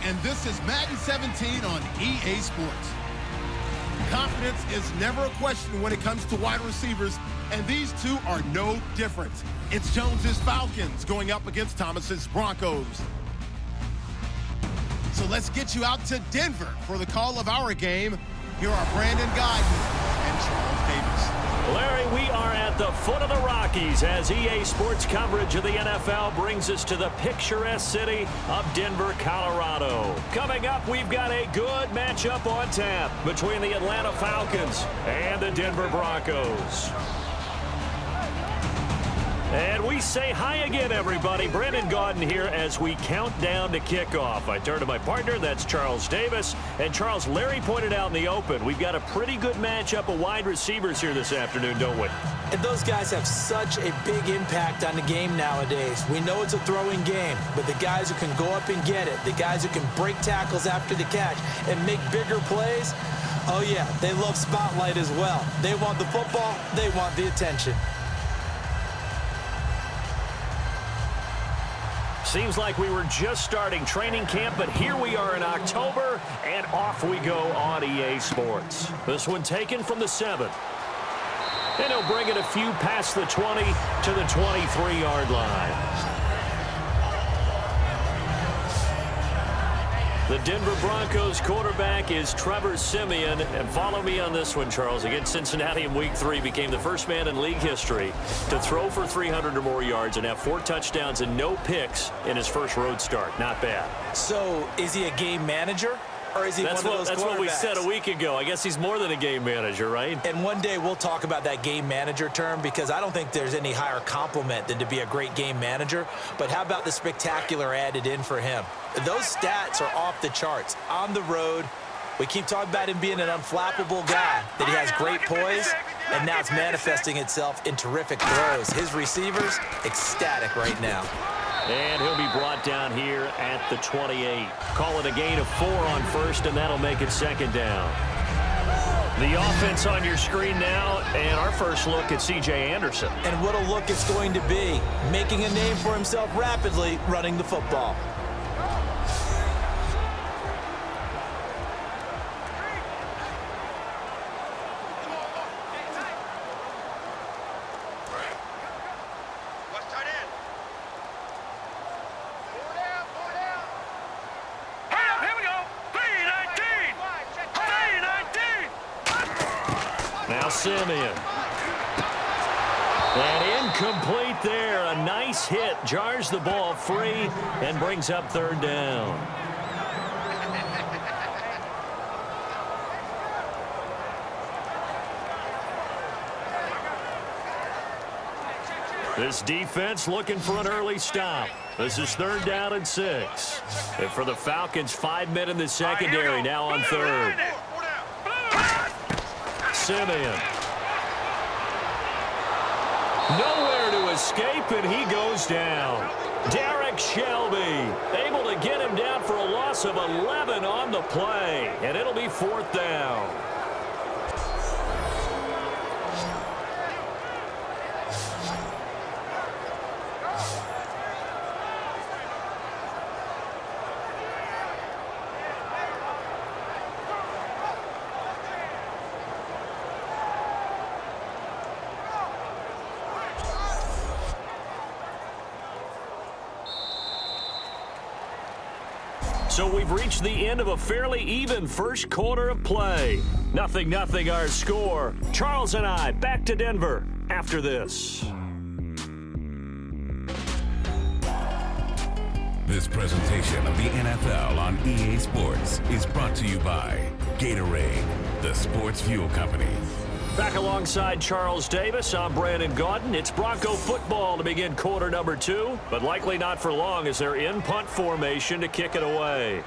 and this is Madden 17 on EA Sports. Confidence is never a question when it comes to wide receivers, and these two are no different. It's Jones's Falcons going up against Thomas's Broncos. So let's get you out to Denver for the call of our game. Here are Brandon Gaudin and Charles Davis. Larry, we are at the foot of the Rockies as EA Sports coverage of the NFL brings us to the picturesque city of Denver, Colorado. Coming up, we've got a good matchup on tap between the Atlanta Falcons and the Denver Broncos. And we say hi again, everybody. Brandon Gaudin here as we count down to kickoff. I turn to my partner, that's Charles Davis. And Charles, Larry pointed out in the open, we've got a pretty good matchup of wide receivers here this afternoon, don't we? And those guys have such a big impact on the game nowadays. We know it's a throwing game, but the guys who can go up and get it, the guys who can break tackles after the catch and make bigger plays, oh yeah, they love spotlight as well. They want the football, they want the attention. Seems like we were just starting training camp, but here we are in October, and off we go on EA Sports. This one taken from the 7. And he'll bring it a few past the 20 to the 23-yard line. The Denver Broncos quarterback is Trevor Siemian. And follow me on this one, Charles. Against Cincinnati in Week 3, became the first man in league history to throw for 300 or more yards and have 4 touchdowns and no picks in his first road start. Not bad. So, is he a game manager? Or is he one of those That's what we said a week ago. I guess he's more than a game manager, right? And one day we'll talk about that game manager term because I don't think there's any higher compliment than to be a great game manager. But how about the spectacular added in for him? Those stats are off the charts. On the road, we keep talking about him being an unflappable guy, that he has great poise, and now it's manifesting itself in terrific throws. His receivers, ecstatic right now. And he'll be brought down here at the 28. Call it a gain of 4 on first, and that'll make it second down. The offense on your screen now, and our first look at C.J. Anderson. And what a look it's going to be, making a name for himself rapidly running the football. Siemian. And incomplete there. A nice hit. Jars the ball free and brings up third down. This defense looking for an early stop. This is third down and 6. And for the Falcons, 5 men in the secondary now on third. Siemian. Nowhere to escape, and he goes down. Derek Shelby able to get him down for a loss of 11 on the play, and it'll be 4th down. So we've reached the end of a fairly even first quarter of play. 0-0 our score. Charles and I back to Denver after this. This presentation of the NFL on EA Sports is brought to you by Gatorade, the sports fuel company. Back alongside Charles Davis, I'm Brandon Gaudin. It's Bronco football to begin quarter number 2, but likely not for long as they're in punt formation to kick it away.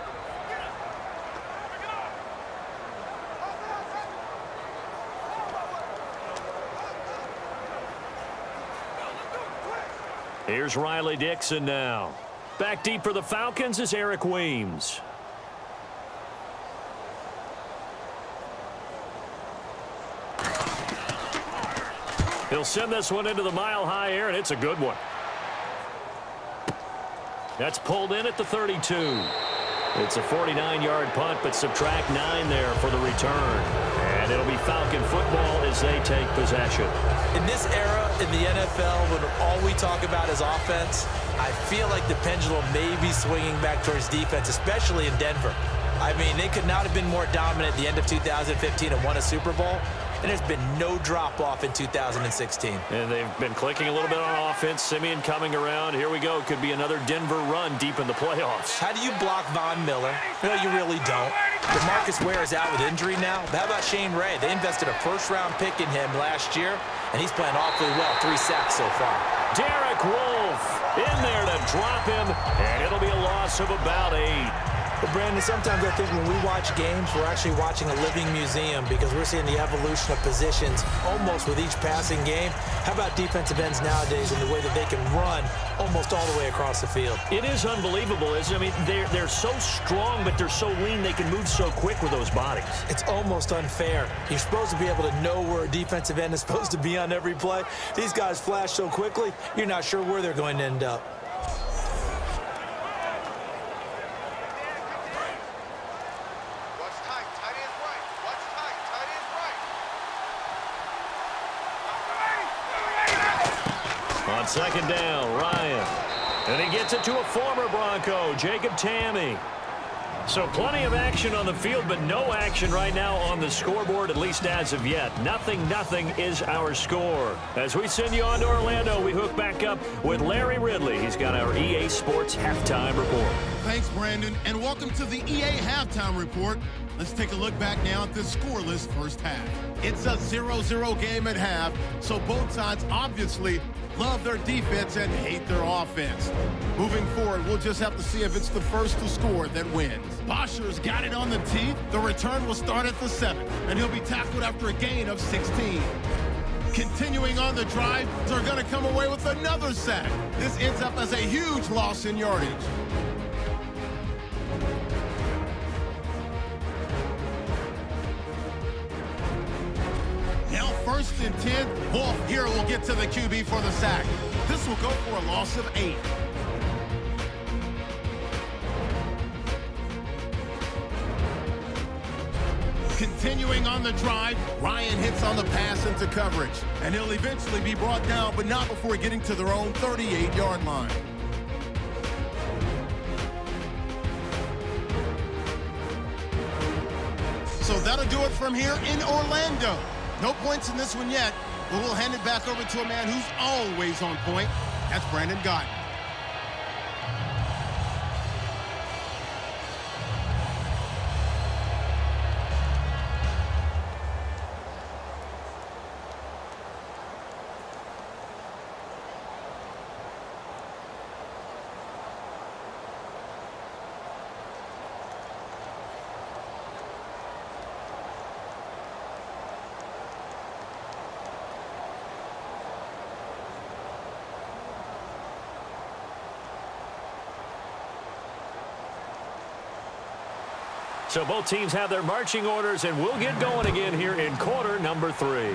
Here's Riley Dixon now. Back deep for the Falcons is Eric Weems. He'll send this one into the mile-high air, and it's a good one. That's pulled in at the 32. It's a 49-yard punt, but subtract 9 there for the return. And it'll be Falcon football as they take possession. In this era in the NFL, when all we talk about is offense, I feel like the pendulum may be swinging back towards defense, especially in Denver. I mean, they could not have been more dominant at the end of 2015 and won a Super Bowl. And there's been no drop-off in 2016. And they've been clicking a little bit on offense. Simeon coming around. Here we go. Could be another Denver run deep in the playoffs. How do you block Von Miller? No, you really don't. DeMarcus Ware is out with injury now. But how about Shane Ray? They invested a first-round pick in him last year, and he's playing awfully well. 3 sacks so far. Derek Wolfe in there to drop him, and it'll be a loss of about 8. But Brandon, sometimes I think when we watch games, we're actually watching a living museum because we're seeing the evolution of positions almost with each passing game. How about defensive ends nowadays and the way that they can run almost all the way across the field? It is unbelievable, isn't it? I mean, they're so strong, but they're so lean, they can move so quick with those bodies. It's almost unfair. You're supposed to be able to know where a defensive end is supposed to be on every play. These guys flash so quickly, you're not sure where they're going to end up. On second down, Ryan. And he gets it to a former Bronco, Jacob Tamme. So plenty of action on the field, but no action right now on the scoreboard, at least as of yet. 0-0 is our score. As we send you on to Orlando, we hook back up with Larry Ridley. He's got our EA Sports Halftime Report. Thanks, Brandon, and welcome to the EA Halftime Report. Let's take a look back now at this scoreless first half. It's a 0-0 game at half, so both sides obviously love their defense and hate their offense. Moving forward, we'll just have to see if it's the first to score that wins. Bosher's got it on the tee. The return will start at the 7, and he'll be tackled after a gain of 16. Continuing on the drive, they're going to come away with another sack. This ends up as a huge loss in yardage. First and 10, Wolfe here will get to the QB for the sack. This will go for a loss of 8. Continuing on the drive, Ryan hits on the pass into coverage, and he'll eventually be brought down, but not before getting to their own 38-yard line. So that'll do it from here in Orlando. No points in this one yet, but we'll hand it back over to a man who's always on point. That's Brandon Gott. So both teams have their marching orders, and we'll get going again here in quarter number 3.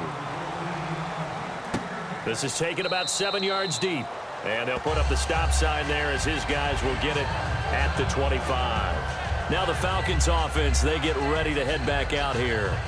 This is taken about 7 yards deep, and they'll put up the stop sign there as his guys will get it at the 25. Now the Falcons offense, they get ready to head back out here.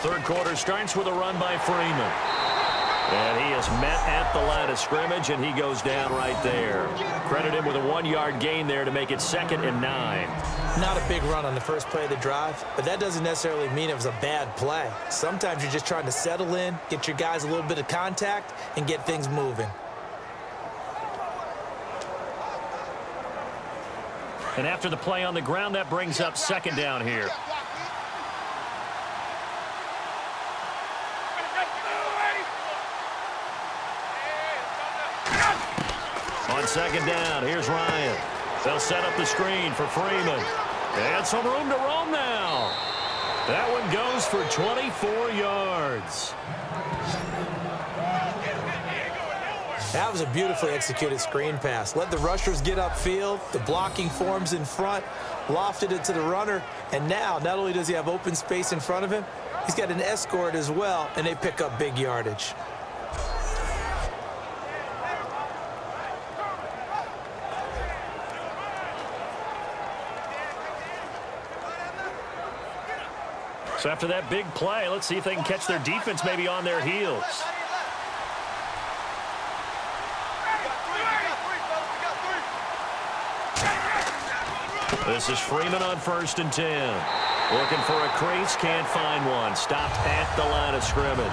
Third quarter starts with a run by Freeman. And he is met at the line of scrimmage, and he goes down right there. Credit him with a 1-yard gain there to make it 2nd and 9. Not a big run on the first play of the drive, but that doesn't necessarily mean it was a bad play. Sometimes you're just trying to settle in, get your guys a little bit of contact, and get things moving. And after the play on the ground, that brings up 2nd down here. On On second down, here's Ryan. They'll set up the screen for Freeman. And some room to roam now. That one goes for 24 yards. That was a beautifully executed screen pass. Let the rushers get upfield. The blocking forms in front. Lofted it to the runner. And now, not only does he have open space in front of him, he's got an escort as well, and they pick up big yardage. So after that big play, let's see if they can catch their defense maybe on their heels. This is Freeman on 1st and 10. Looking for a crease, can't find one. Stopped at the line of scrimmage.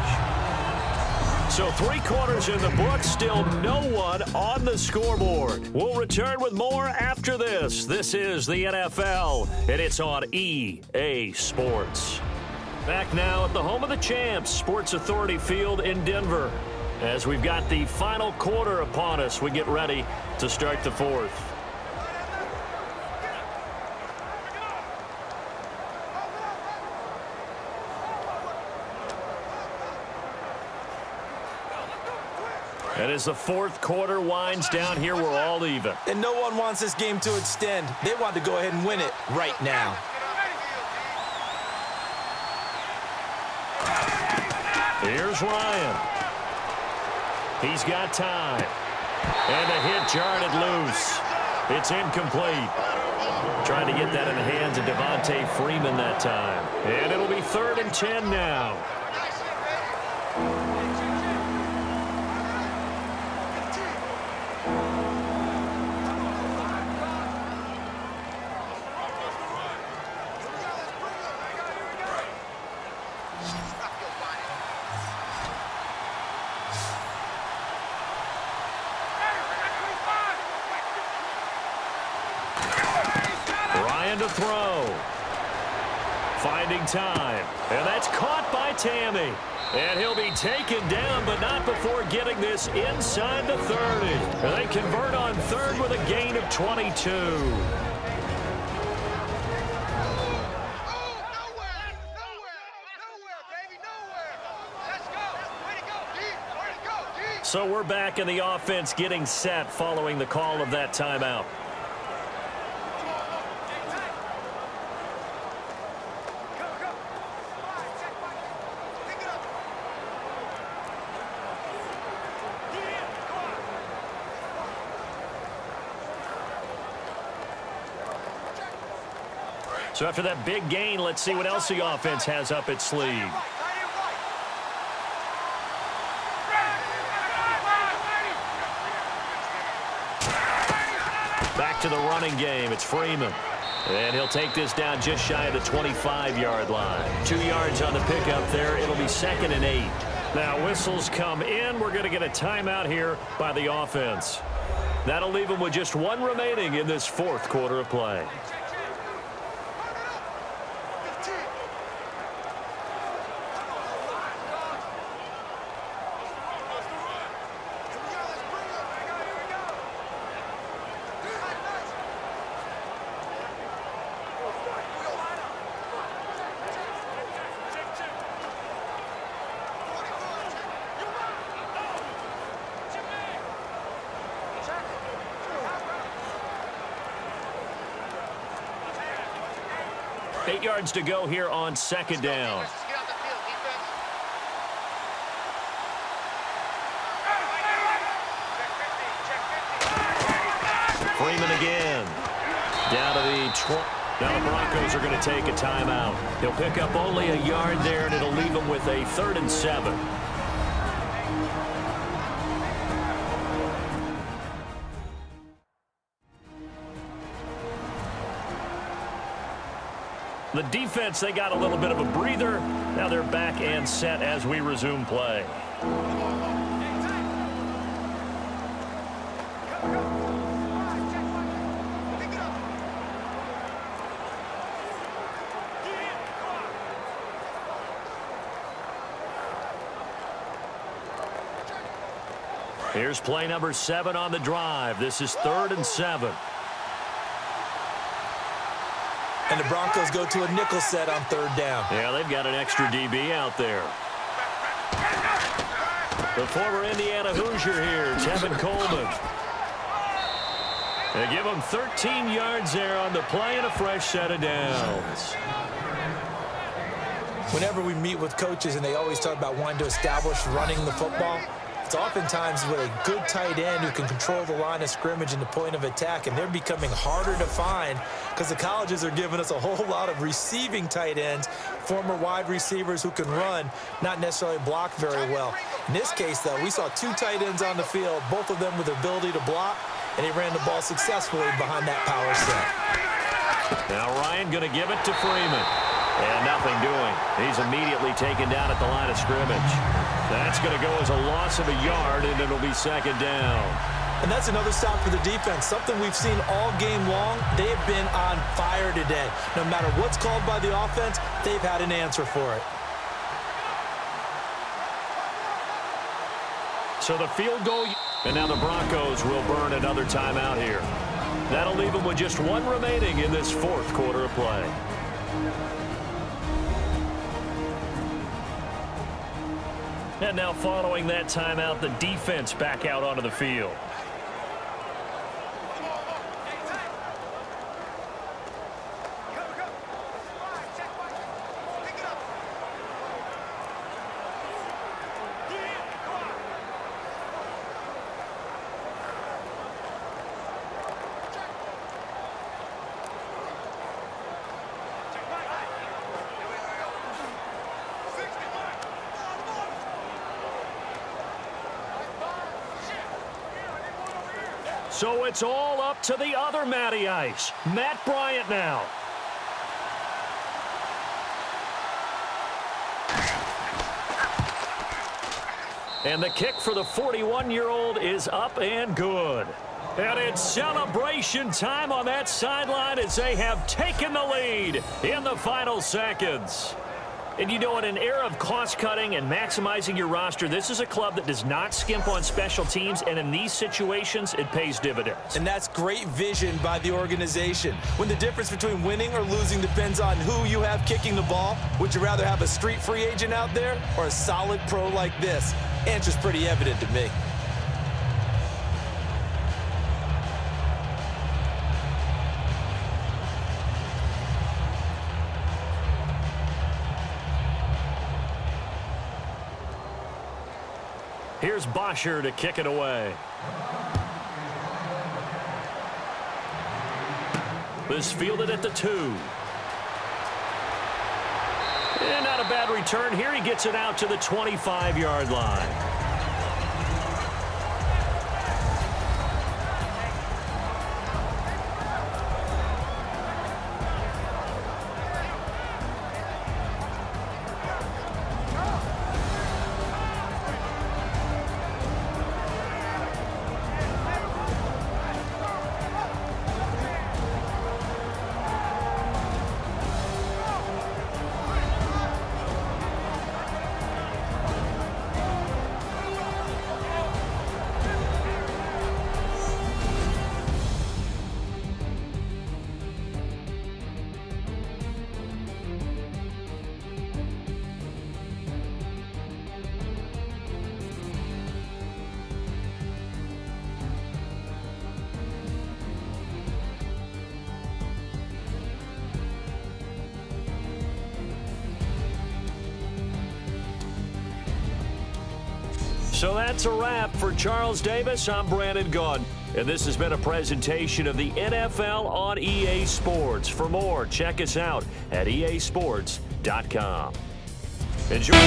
So 3 quarters in the books, still no one on the scoreboard. We'll return with more after this. This is the NFL, and it's on EA Sports. Back now at the home of the champs, Sports Authority Field in Denver. As we've got the final quarter upon us, we get ready to start the 4th. And as the 4th quarter winds down here, we're all even. And no one wants this game to extend. They want to go ahead and win it right now. Here's Ryan. He's got time. And the hit jarred it loose. It's incomplete. Trying to get that in the hands of Devontae Freeman that time. And it'll be 3rd and 10 now. To throw. Finding time. And that's caught by Tammy. And he'll be taken down, but not before getting this inside the 30. And they convert on 3rd with a gain of 22. So we're back in the offense getting set following the call of that timeout. So after that big gain, let's see what else the offense has up its sleeve. Back to the running game. It's Freeman. And he'll take this down just shy of the 25-yard line. 2 yards on the pickup there. It'll be 2nd and 8. Now whistles come in. We're going to get a timeout here by the offense. That'll leave them with just 1 remaining in this 4th quarter of play. Eight yards to go here on 2nd down. Freeman again. Down to the now the Broncos are going to take a timeout. He'll pick up only a yard there, and it'll leave him with a 3rd and 7. The defense, they got a little bit of a breather. Now they're back and set as we resume play. Here's play number 7 on the drive. This is 3rd and 7. And the Broncos go to a nickel set on 3rd down. Yeah, they've got an extra DB out there. The former Indiana Hoosier here, Tevin Coleman. They give him 13 yards there on the play and a fresh set of downs. Whenever we meet with coaches and they always talk about wanting to establish running the football, it's oftentimes with a good tight end who can control the line of scrimmage and the point of attack, and they're becoming harder to find because the colleges are giving us a whole lot of receiving tight ends, former wide receivers who can run, not necessarily block very well. In this case, though, we saw 2 tight ends on the field, both of them with the ability to block, and he ran the ball successfully behind that power set. Now Ryan going to give it to Freeman. And nothing doing. He's immediately taken down at the line of scrimmage. That's going to go as a loss of a yard, and it'll be 2nd down. And that's another stop for the defense, something we've seen all game long. They have been on fire today. No matter what's called by the offense, they've had an answer for it. So the field goal, and now the Broncos will burn another timeout here. That'll leave them with just 1 remaining in this 4th quarter of play. And now following that timeout, the defense back out onto the field. So it's all up to the other Matty Ice, Matt Bryant now. And the kick for the 41-year-old is up and good. And it's celebration time on that sideline as they have taken the lead in the final seconds. And you know, in an era of cost-cutting and maximizing your roster, this is a club that does not skimp on special teams, and in these situations, it pays dividends. And that's great vision by the organization. When the difference between winning or losing depends on who you have kicking the ball, would you rather have a street free agent out there or a solid pro like this? Answer's pretty evident to me. Here's Bosher to kick it away. This fielded at the 2. And not a bad return here. He gets it out to the 25-yard line. So that's a wrap for Charles Davis. I'm Brandon Gaudin, and this has been a presentation of the NFL on EA Sports. For more, check us out at easports.com. Enjoy.